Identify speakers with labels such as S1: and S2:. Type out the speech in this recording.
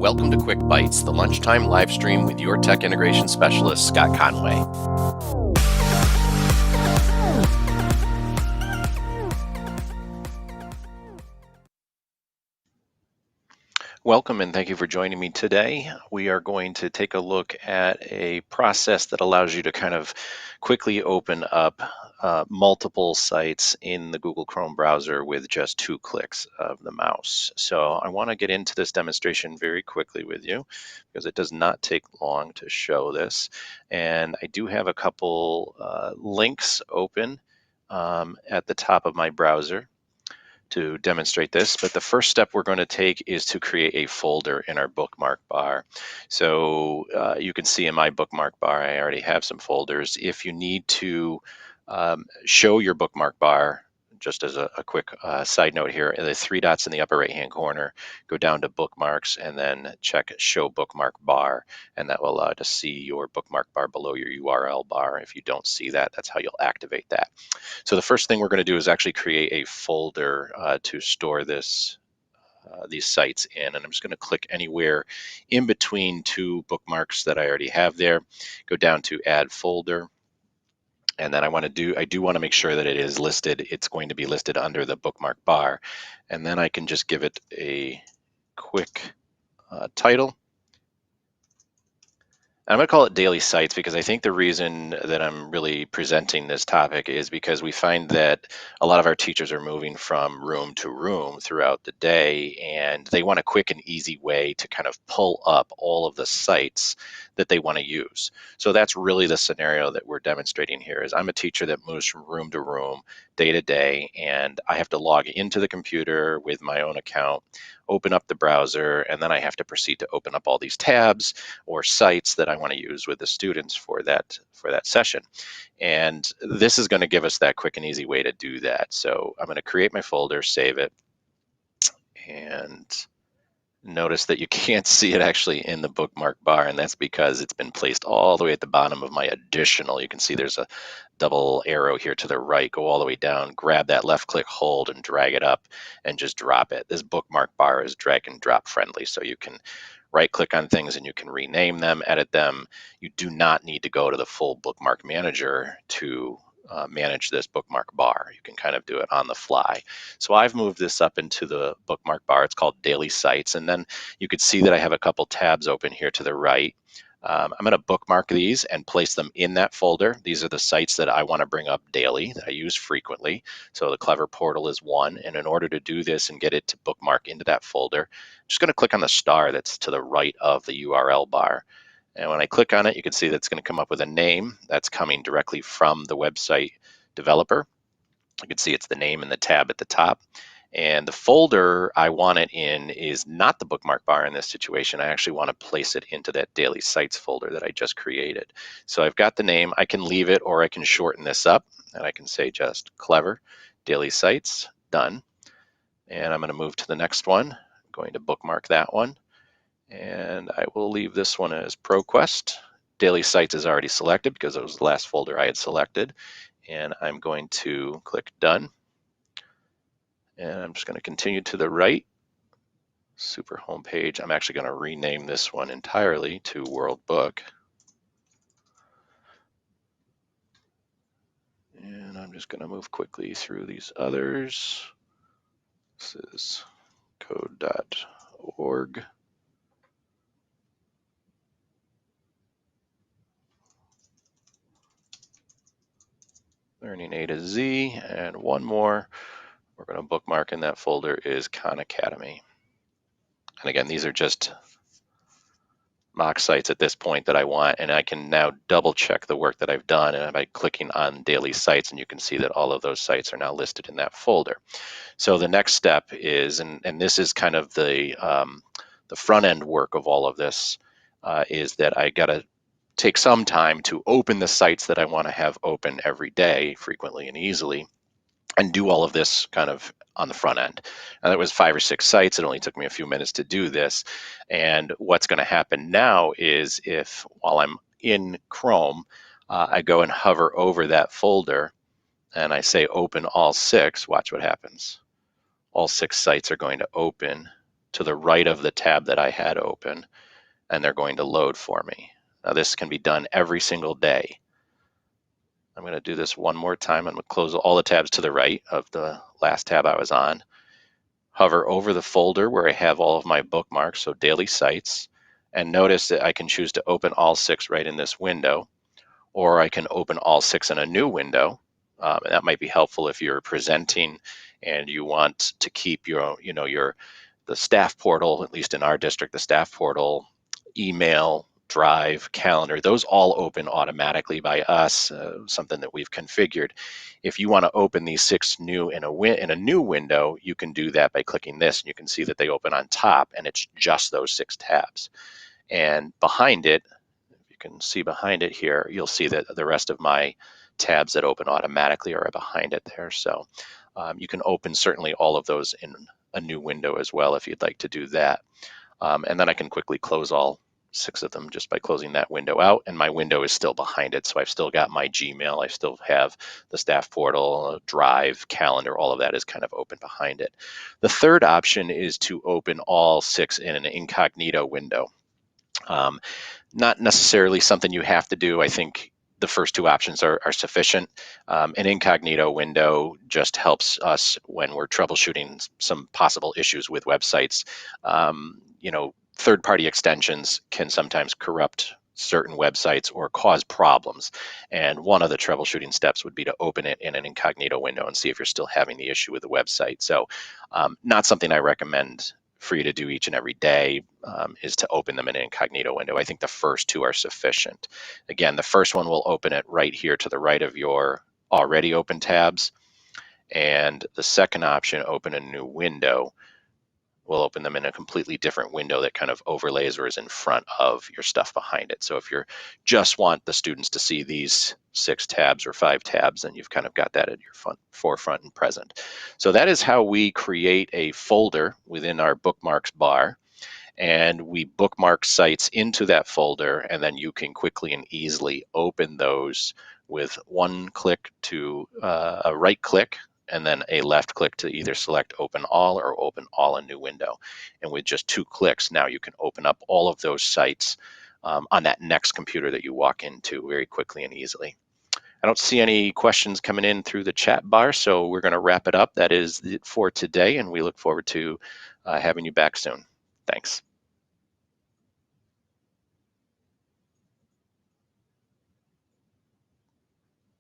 S1: Welcome to Quick Bytes, the lunchtime live stream with your tech integration specialist, Scott Conway. Welcome and thank you for joining me today. We are going to take a look at a process that allows you to kind of quickly open up multiple sites in the Google Chrome browser with just 2 clicks of the mouse. So I want to get into this demonstration very quickly with you because it does not take long to show this. And I do have a couple links open at the top of my browser to demonstrate this, but the first step we're going to take is to create a folder in our bookmark bar. So you can see in my bookmark bar, I already have some folders. If you need to show your bookmark bar, just as a quick side note here, the 3 dots in the upper right hand corner, go down to bookmarks and then check show bookmark bar, and that will allow you to see your bookmark bar below your URL bar. If you don't see that, that's how you'll activate that. So the first thing we're going to do is actually create a folder to store these sites in, and I'm just going to click anywhere in between 2 bookmarks that I already have there, go down to add folder, and then I do want to make sure that it is listed. It's going to be listed under the bookmark bar, and then I can just give it a quick title. I'm going to call it daily sites because I think the reason that I'm really presenting this topic is because we find that a lot of our teachers are moving from room to room throughout the day, and they want a quick and easy way to kind of pull up all of the sites that they want to use. So that's really the scenario that we're demonstrating here. Is I'm a teacher that moves from room to room, day to day, and I have to log into the computer with my own account, open up the browser, and then I have to proceed to open up all these tabs or sites that I want to use with the students for that session. And this is going to give us that quick and easy way to do that. So I'm going to create my folder, save it, and notice that you can't see it actually in the bookmark bar, and that's because it's been placed all the way at the bottom of my additional. You can see there's a double arrow here to the right. Go all the way down, grab that left click, hold, and drag it up and just drop it. This bookmark bar is drag and drop friendly, so you can right click on things and you can rename them, edit them. You do not need to go to the full bookmark manager to manage this bookmark bar. You can kind of do it on the fly. So I've moved this up into the bookmark bar. It's called Daily Sites. And then you can see that I have a couple tabs open here to the right. I'm going to bookmark these and place them in that folder. These are the sites that I want to bring up daily, that I use frequently. So the Clever Portal is one. And in order to do this and get it to bookmark into that folder, I'm just going to click on the star that's to the right of the URL bar. And when I click on it, you can see that's going to come up with a name that's coming directly from the website developer. You can see it's the name and the tab at the top. And the folder I want it in is not the bookmark bar in this situation. I actually want to place it into that daily sites folder that I just created. So I've got the name. I can leave it or I can shorten this up, and I can say just Clever Daily Sites, done. And I'm going to move to the next one. I'm going to bookmark that one. And I will leave this one as ProQuest. Daily Sites is already selected because it was the last folder I had selected. And I'm going to click Done. And I'm just going to continue to the right. Super homepage. I'm actually going to rename this one entirely to World Book. And I'm just going to move quickly through these others. This is code.org. Learning A to Z, and one more we're going to bookmark in that folder is Khan Academy. And again, these are just mock sites at this point that I want, and I can now double check the work that I've done and by clicking on daily sites, and you can see that all of those sites are now listed in that folder. So the next step is, and this is kind of the front end work of all of this, is that I got to take some time to open the sites that I want to have open every day, frequently and easily, and do all of this kind of on the front end. Now, that was 5 or 6 sites. It only took me a few minutes to do this. And what's going to happen now is if, while I'm in Chrome, I go and hover over that folder and I say open all 6, watch what happens. All 6 sites are going to open to the right of the tab that I had open, and they're going to load for me. Now this can be done every single day. I'm going to do this one more time. I'm going to close all the tabs to the right of the last tab I was on. Hover over the folder where I have all of my bookmarks, so daily sites, and notice that I can choose to open all 6 right in this window, or I can open all 6 in a new window. And that might be helpful if you're presenting and you want to keep the staff portal, at least in our district, the staff portal, email, drive, calendar, those all open automatically by us, something that we've configured. If you want to open these 6 new in a new window, you can do that by clicking this, and you can see that they open on top, and it's just those 6 tabs. And behind it, you can see behind it here, you'll see that the rest of my tabs that open automatically are behind it there. So you can open certainly all of those in a new window as well if you'd like to do that. And then I can quickly close all 6 of them just by closing that window out, and my window is still behind it. So I've still got my Gmail, I still have the staff portal, Drive, calendar, all of that is kind of open behind it. The third option is to open all 6 in an incognito window. Not necessarily something you have to do. I think the first 2 options are sufficient. An incognito window just helps us when we're troubleshooting some possible issues with websites. Third-party extensions can sometimes corrupt certain websites or cause problems. And one of the troubleshooting steps would be to open it in an incognito window and see if you're still having the issue with the website. So not something I recommend for you to do each and every day, is to open them in an incognito window. I think the first 2 are sufficient. Again, the first one will open it right here to the right of your already open tabs. And the second option, open a new window, will open them in a completely different window that kind of overlays or is in front of your stuff behind it. So if you just want the students to see these 6 tabs or 5 tabs, then you've kind of got that at your forefront and present. So that is how we create a folder within our bookmarks bar, and we bookmark sites into that folder, and then you can quickly and easily open those with one click to a right click and then a left click to either select open all or open all in new window. And with just 2 clicks, now you can open up all of those sites on that next computer that you walk into very quickly and easily. I don't see any questions coming in through the chat bar, so we're going to wrap it up. That is it for today, and we look forward to having you back soon. Thanks.